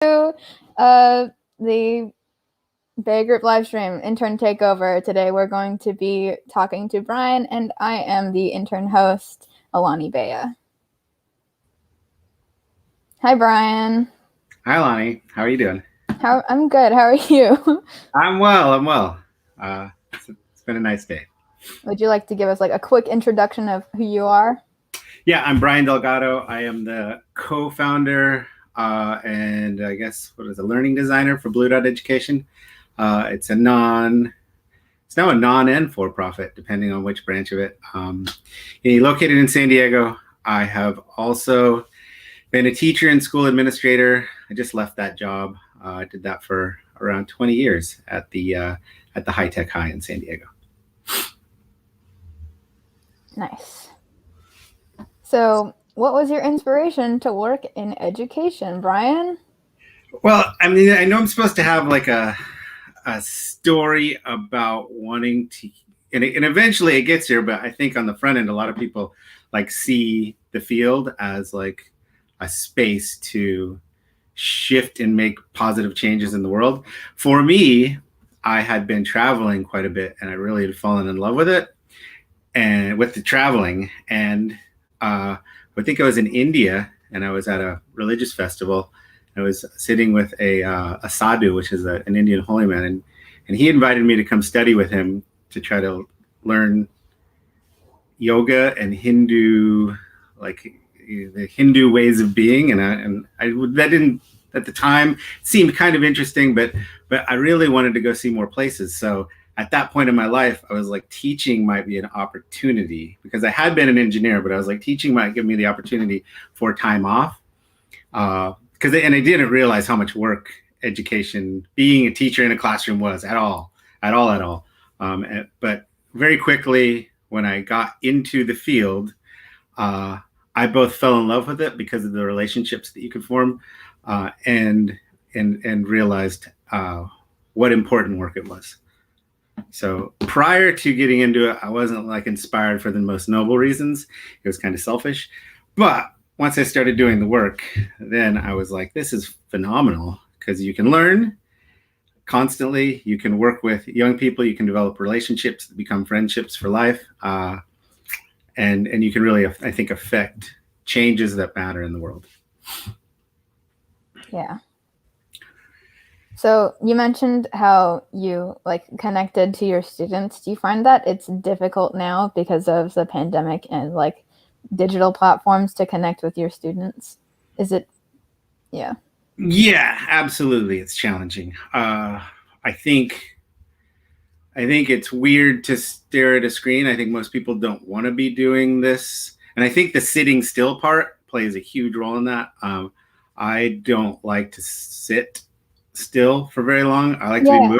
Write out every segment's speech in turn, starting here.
to the BayhaGroup live stream, Intern Takeover. Today we're going to be talking to Brian, and I am the intern host, Alani Baya. Hi, Brian. Hi, Alani. How are you doing? I'm good. How are you? I'm well. It's been a nice day. Would you like to give us like a quick introduction of who you are? Yeah, I'm Brian Delgado. I am the co-founder and I guess a learning designer for Blue Dot Education. It's now a non and for-profit, depending on which branch of it. Located in San Diego. I have also been a teacher and school administrator. I just left that job. I did that for around 20 years at the high-tech high in San Diego. Nice. So what was your inspiration to work in education, Brian? Well, I mean, I know I'm supposed to have like a story about wanting to, and eventually it gets here, but I think on the front end, a lot of people like see the field as like a space to shift and make positive changes in the world. For me, I had been traveling quite a bit and I really had fallen in love with it and with the traveling. And I think I was in India and I was at a religious festival. I was sitting with a sadhu, which is an Indian holy man, and he invited me to come study with him to try to learn yoga and Hindu, like the Hindu ways of being. And that didn't at the time seemed kind of interesting, but I really wanted to go see more places. So at that point in my life, I was like, teaching might be an opportunity because I had been an engineer, but I was like, teaching might give me the opportunity for time off. And I didn't realize how much work education, being a teacher in a classroom was at all. But very quickly, when I got into the field, I both fell in love with it because of the relationships that you could form, and realized what important work it was. So prior to getting into it, I wasn't like inspired for the most noble reasons. It was kind of selfish. But once I started doing the work, then I was like, this is phenomenal because you can learn constantly. You can work with young people. You can develop relationships that become friendships for life. And you can really, I think, affect changes that matter in the world. Yeah. So you mentioned how you like connected to your students. Do you find that it's difficult now because of the pandemic and like digital platforms to connect with your students? Is it? Yeah. Yeah, absolutely. It's challenging. I think it's weird to stare at a screen. I think most people don't want to be doing this. And I think the sitting still part plays a huge role in that. I don't like to sit still for very long. I like to be moving.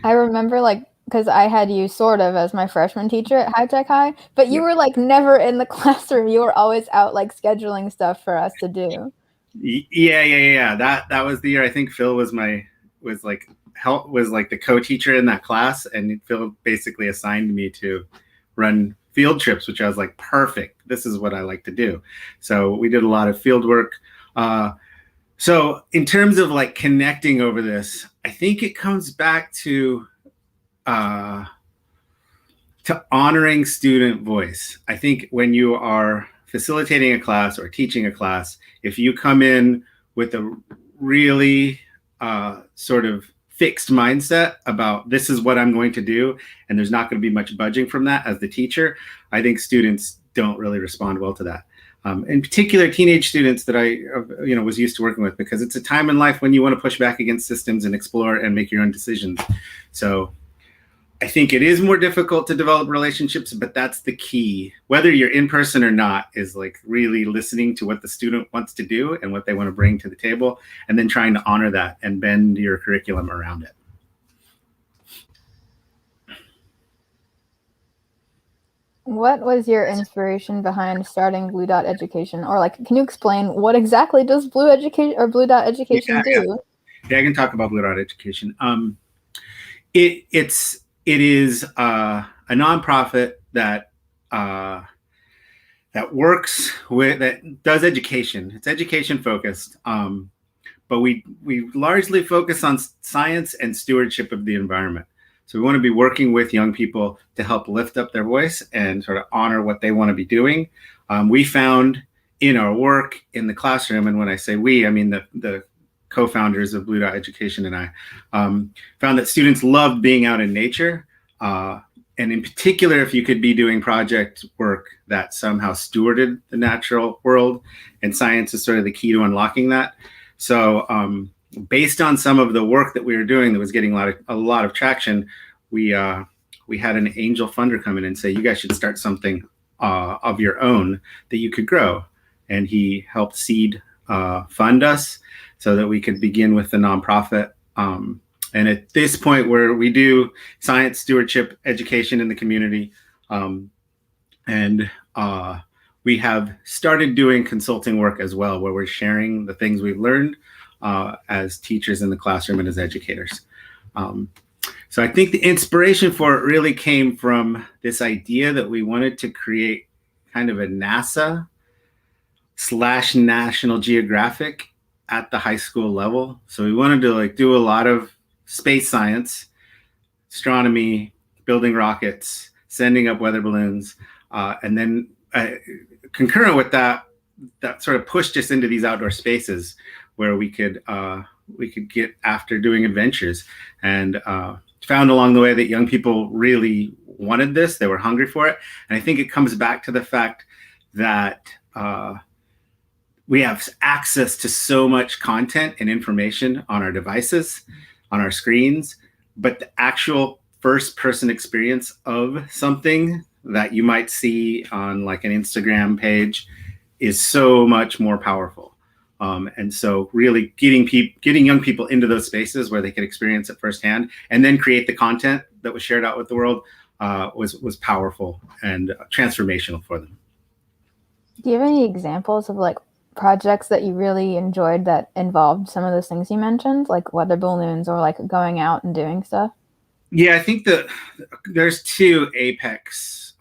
I remember because I had you sort of as my freshman teacher at High Tech High, but you were like never in the classroom. You were always out like scheduling stuff for us to do. Yeah. That was the year. I think Phil was like the co-teacher in that class, and Phil basically assigned me to run field trips, which I was like, perfect. This is what I like to do. So we did a lot of field work. So in terms of like connecting over this, I think it comes back to honoring student voice. I think when you are facilitating a class or teaching a class, if you come in with a really sort of fixed mindset about this is what I'm going to do, and there's not going to be much budging from that as the teacher, I think students don't really respond well to that. In particular, teenage students that I was used to working with, because it's a time in life when you want to push back against systems and explore and make your own decisions. So I think it is more difficult to develop relationships, but that's the key. Whether you're in person or not is like really listening to what the student wants to do and what they want to bring to the table, and then trying to honor that and bend your curriculum around it. What was your inspiration behind starting Blue Dot Education? Or like, can you explain what exactly does Blue Dot Education do? Yeah, I can talk about Blue Dot Education. It is a nonprofit that works with, that does education. It's education focused, but we largely focus on science and stewardship of the environment. So we want to be working with young people to help lift up their voice and sort of honor what they want to be doing. We found in our work in the classroom, and when I say we, I mean the co-founders of Blue Dot Education and I, found that students loved being out in nature. And in particular, if you could be doing project work that somehow stewarded the natural world, and science is sort of the key to unlocking that. So based on some of the work that we were doing that was getting a lot of traction, we had an angel funder come in and say, you guys should start something of your own that you could grow. And he helped seed fund us so that we could begin with the nonprofit. And at this point, where we do science stewardship education in the community, and we have started doing consulting work as well, where we're sharing the things we've learned as teachers in the classroom and as educators. So I think the inspiration for it really came from this idea that we wanted to create kind of a NASA / National Geographic at the high school level. So we wanted to like do a lot of space science, astronomy, building rockets, sending up weather balloons, and then concurrent with that sort of pushed us into these outdoor spaces where we could get after doing adventures, and found along the way that young people really wanted this. They were hungry for it. And I think it comes back to the fact that we have access to so much content and information on our devices, on our screens, but the actual first person experience of something that you might see on like an Instagram page is so much more powerful. And so really getting young people into those spaces where they can experience it firsthand and then create the content that was shared out with the world was powerful and transformational for them. Do you have any examples of like projects that you really enjoyed that involved some of those things you mentioned, like weather balloons or like going out and doing stuff? Yeah, I think that there's two Apex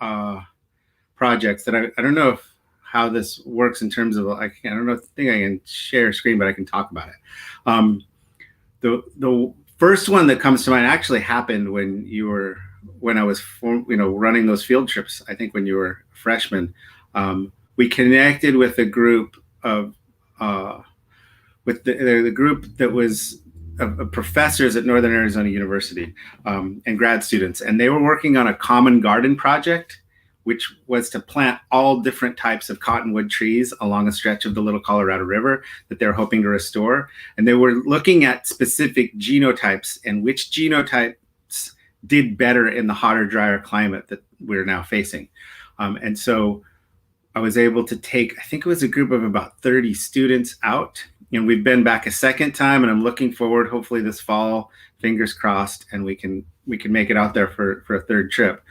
projects that I don't know how this works in terms of, I don't think I can share a screen, but I can talk about it. The first one that comes to mind actually happened when I was running those field trips. I think when you were a freshman, we connected with a group of the group that was of professors at Northern Arizona University and grad students, and they were working on a common garden project, which was to plant all different types of cottonwood trees along a stretch of the Little Colorado River that they're hoping to restore. And they were looking at specific genotypes and which genotypes did better in the hotter, drier climate that we're now facing. And so I was able to take, I think it was a group of about 30 students out, and we've been back a second time, and I'm looking forward, hopefully this fall, fingers crossed, and we can make it out there for a third trip.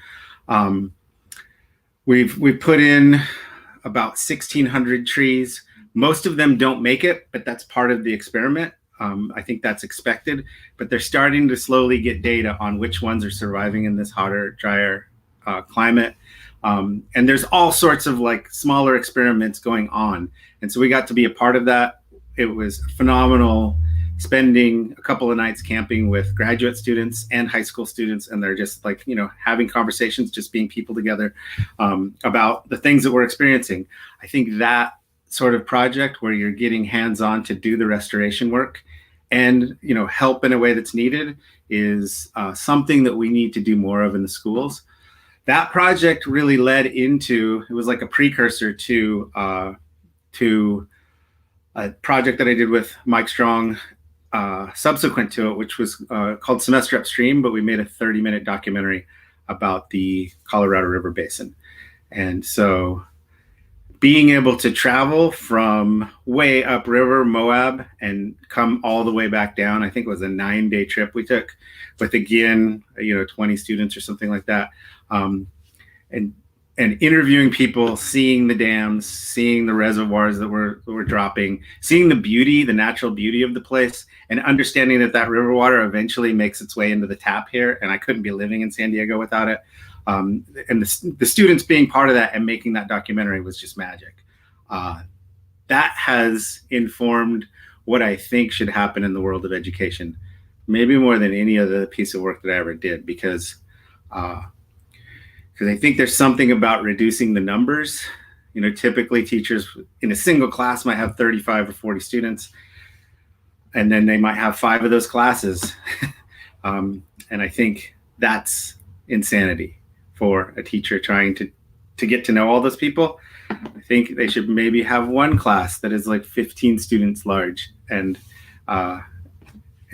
We've put in about 1,600 trees. Most of them don't make it, but that's part of the experiment. I think that's expected, but they're starting to slowly get data on which ones are surviving in this hotter, drier climate. And there's all sorts of like smaller experiments going on. And so we got to be a part of that. It was phenomenal spending a couple of nights camping with graduate students and high school students. And they're just like, having conversations, just being people together about the things that we're experiencing. I think that sort of project where you're getting hands-on to do the restoration work and, help in a way that's needed is something that we need to do more of in the schools. That project really led into, it was like a precursor to a project that I did with Mike Strong subsequent to it, which was called Semester Upstream, but we made a 30-minute documentary about the Colorado River Basin. And so being able to travel from way upriver Moab and come all the way back down, I think it was a 9-day trip we took with, again, 20 students or something like that. And interviewing people, seeing the dams, seeing the reservoirs that were dropping, seeing the natural beauty of the place, and understanding that river water eventually makes its way into the tap here. And I couldn't be living in San Diego without it. And the students being part of that and making that documentary was just magic. That has informed what I think should happen in the world of education, maybe more than any other piece of work that I ever did, because I think there's something about reducing the numbers. You know, typically teachers in a single class might have 35 or 40 students, and then they might have 5 of those classes. And I think that's insanity for a teacher trying to get to know all those people. I think they should maybe have one class that is like 15 students large, and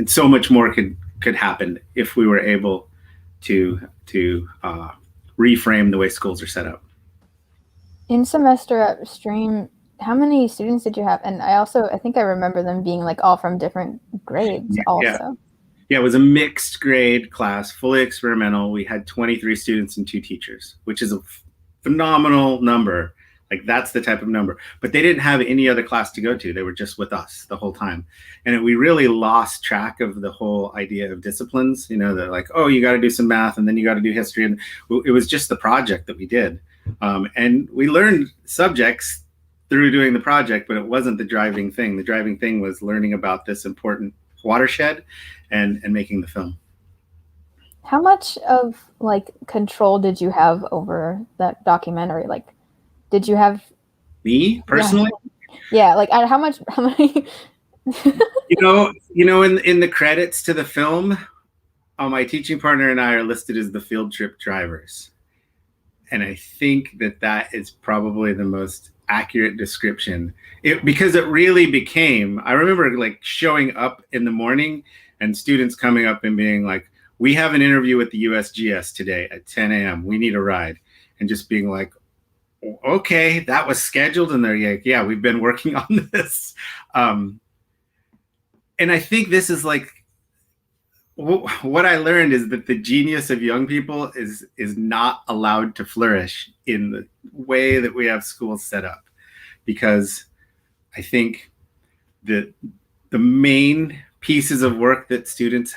so much more could happen if we were able to reframe the way schools are set up. In semester upstream, how many students did you have? And I think I remember them being like all from different grades also. Yeah, it was a mixed grade class, fully experimental. We had 23 students and 2 teachers, which is a phenomenal number. Like, that's the type of number. But they didn't have any other class to go to. They were just with us the whole time. And we really lost track of the whole idea of disciplines. You know, they're like, oh, you got to do some math, and then you got to do history. And it was just the project that we did. And we learned subjects through doing the project, but it wasn't the driving thing. The driving thing was learning about this important watershed and making the film. How much of like control did you have over that documentary? Like, did you have me personally? Yeah, like how many you know, in the credits to the film, my teaching partner and I are listed as the field trip drivers. And I think that is probably the most accurate description, because it really became, I remember like showing up in the morning and students coming up and being like, we have an interview with the USGS today at 10 a.m. We need a ride. And just being like, okay, that was scheduled. And they're like, yeah, we've been working on this. And I think this is like, what I learned is that the genius of young people is not allowed to flourish in the way that we have schools set up, because I think that the main pieces of work that students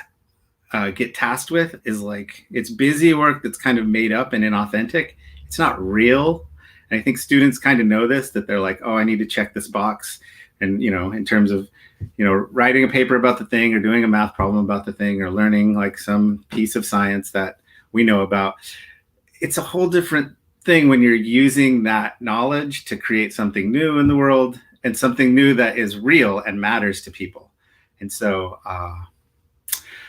get tasked with is like, it's busy work that's kind of made up and inauthentic. It's not real. And I think students kind of know this, that they're like, oh, I need to check this box. And, you know, in terms of, you know, writing a paper about the thing, or doing a math problem about the thing, or learning like some piece of science that we know about, it's a whole different thing when you're using that knowledge to create something new in the world, and something new that is real and matters to people. And so,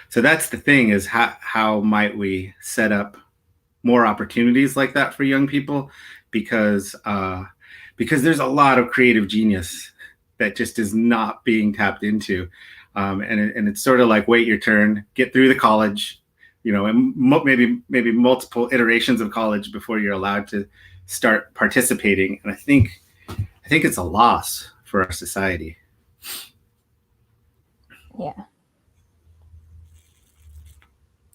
so that's the thing, is how might we set up more opportunities like that for young people? Because there's a lot of creative genius that just is not being tapped into. And it's sort of like, wait your turn, get through the college, you know, and maybe multiple iterations of college before you're allowed to start participating. And I think it's a loss for our society. Yeah.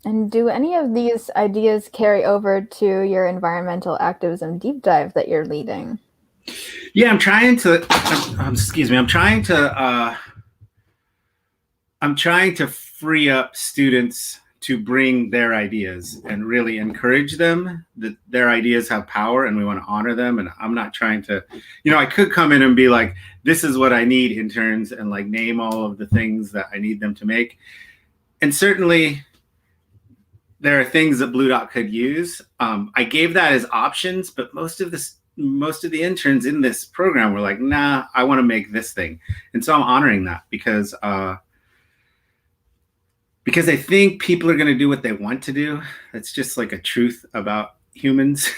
And do any of these ideas carry over to your environmental activism deep dive that you're leading? Yeah, I'm trying to free up students to bring their ideas and really encourage them, that their ideas have power and we want to honor them. And I'm not trying to, you know, I could come in and be like, this is what I need, interns, and like name all of the things that I need them to make. And certainly there are things that Blue Dot could use. I gave that as options, but most of the interns in this program were like, nah, I want to make this thing. And so I'm honoring that, because I think people are going to do what they want to do. That's just like a truth about humans.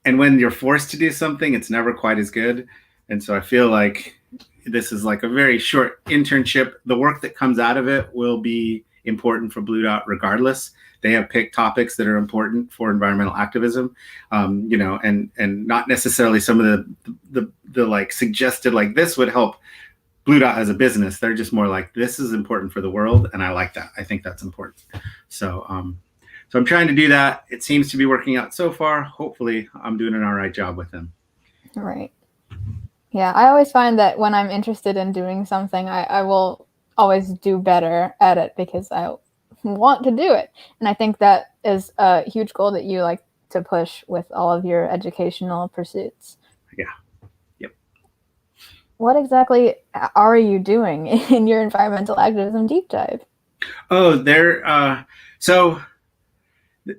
And when you're forced to do something, it's never quite as good. And so I feel like this is like a very short internship. The work that comes out of it will be important for Blue Dot regardless. They have picked topics that are important for environmental activism, you know, and not necessarily some of the like suggested, like this would help Blue Dot as a business. They're just more like, this is important for the world, and I like that. I think that's important. So I'm trying to do that. It seems to be working out so far. Hopefully I'm doing an all right job with them. Right. Yeah, I always find that when I'm interested in doing something, I will always do better at it because I want to do it. And I think that is a huge goal that you like to push with all of your educational pursuits. Yeah. Yep. what exactly are you doing in your environmental activism deep dive? Oh, so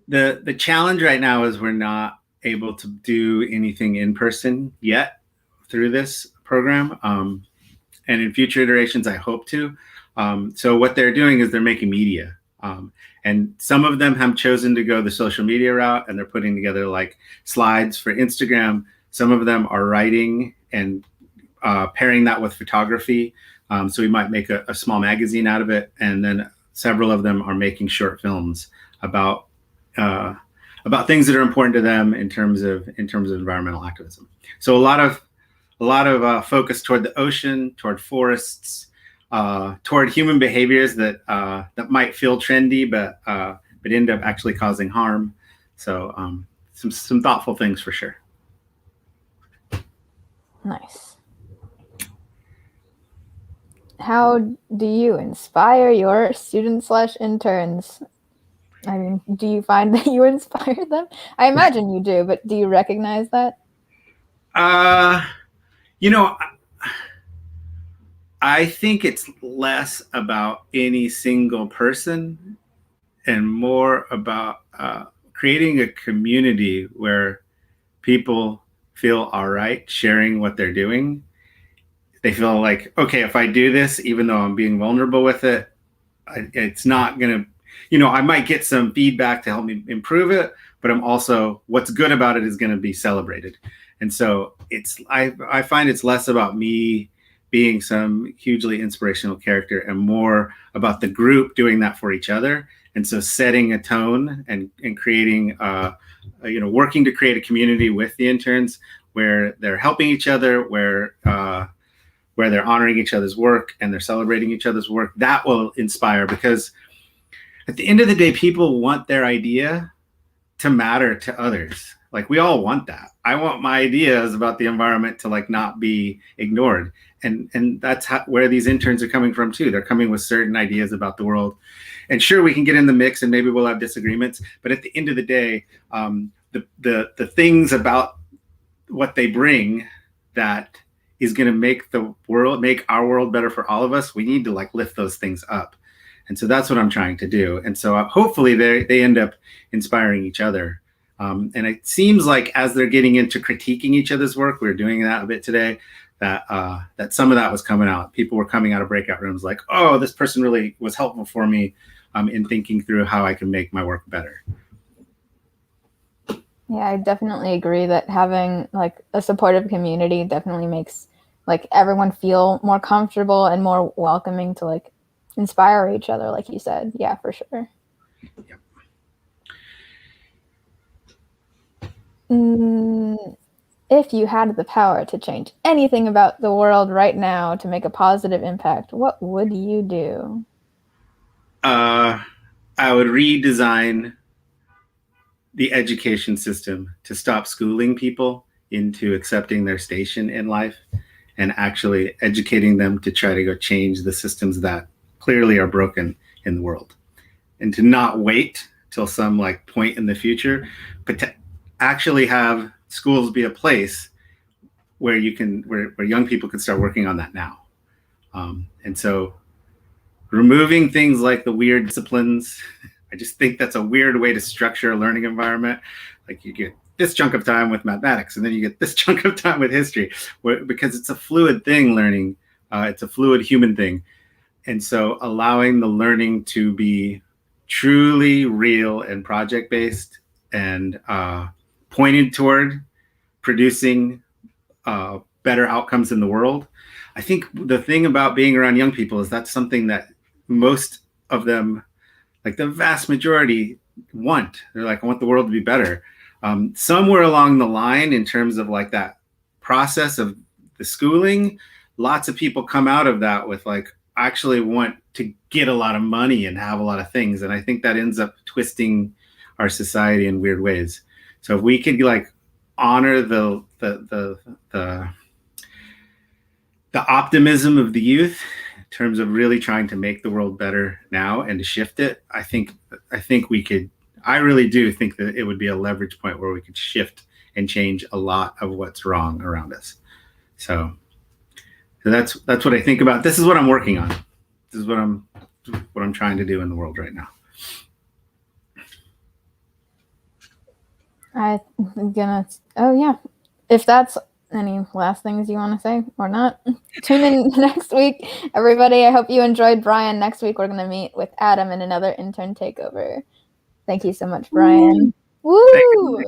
the challenge right now is we're not able to do anything in person yet through this program. And in future iterations, I hope to. So what they're doing is they're making media. And some of them have chosen to go the social media route, and they're putting together like slides for Instagram. Some of them are writing and pairing that with photography. So we might make a small magazine out of it. And then several of them are making short films about things that are important to them in terms of environmental activism. So a lot of focus toward the ocean, toward forests, toward human behaviors that might feel trendy, but end up actually causing harm. So some thoughtful things for sure. Nice. How do you inspire your students/interns? I mean, do you find that you inspire them? I imagine you do, but do you recognize that? You know, I think it's less about any single person and more about creating a community where people feel all right sharing what they're doing. They feel like, okay, if I do this, even though I'm being vulnerable with it, it's not going to, I might get some feedback to help me improve it, but I'm also, what's good about it is going to be celebrated. And so I find it's less about me being some hugely inspirational character and more about the group doing that for each other. And so setting a tone and creating, working to create a community with the interns where they're helping each other, where they're honoring each other's work and they're celebrating each other's work. That will inspire, because at the end of the day, people want their idea to matter to others. Like, we all want that. I want my ideas about the environment to like not be ignored. And that's where these interns are coming from too. They're coming with certain ideas about the world. And sure, we can get in the mix and maybe we'll have disagreements. But at the end of the day, the things about what they bring that is going to make our world better for all of us, we need to like lift those things up. And so that's what I'm trying to do. And so hopefully they end up inspiring each other. And it seems like as they're getting into critiquing each other's work, we were doing that a bit today, that some of that was coming out. People were coming out of breakout rooms like, oh, this person really was helpful for me in thinking through how I can make my work better. Yeah, I definitely agree that having like a supportive community definitely makes like everyone feel more comfortable and more welcoming to like inspire each other, like you said. Yeah, for sure. Yep. If you had the power to change anything about the world right now to make a positive impact, what would you do? I would redesign the education system to stop schooling people into accepting their station in life and actually educating them to try to go change the systems that clearly are broken in the world, and to not wait till some like point in the future, but to actually have schools be a place where where young people can start working on that now. And so removing things like the weird disciplines, I just think that's a weird way to structure a learning environment. Like, you get this chunk of time with mathematics and then you get this chunk of time with history, because it's a fluid thing, learning. It's a fluid human thing. And so allowing the learning to be truly real and project-based and pointed toward producing better outcomes in the world. I think the thing about being around young people is that's something that most of them, like the vast majority, want. They're like, I want the world to be better. Somewhere along the line, in terms of like that process of the schooling, lots of people come out of that with like, I actually want to get a lot of money and have a lot of things. And I think that ends up twisting our society in weird ways. So if we could like honor the optimism of the youth in terms of really trying to make the world better now and to shift it, I think we could. I really do think that it would be a leverage point where we could shift and change a lot of what's wrong around us. So So that's what I think about. This is what I'm working on. This is what I'm trying to do in the world right now. Oh yeah. If that's any last things you want to say or not, tune in next week, everybody. I hope you enjoyed Brian. Next week, we're going to meet with Adam in another Intern Takeover. Thank you so much, Brian. Woo!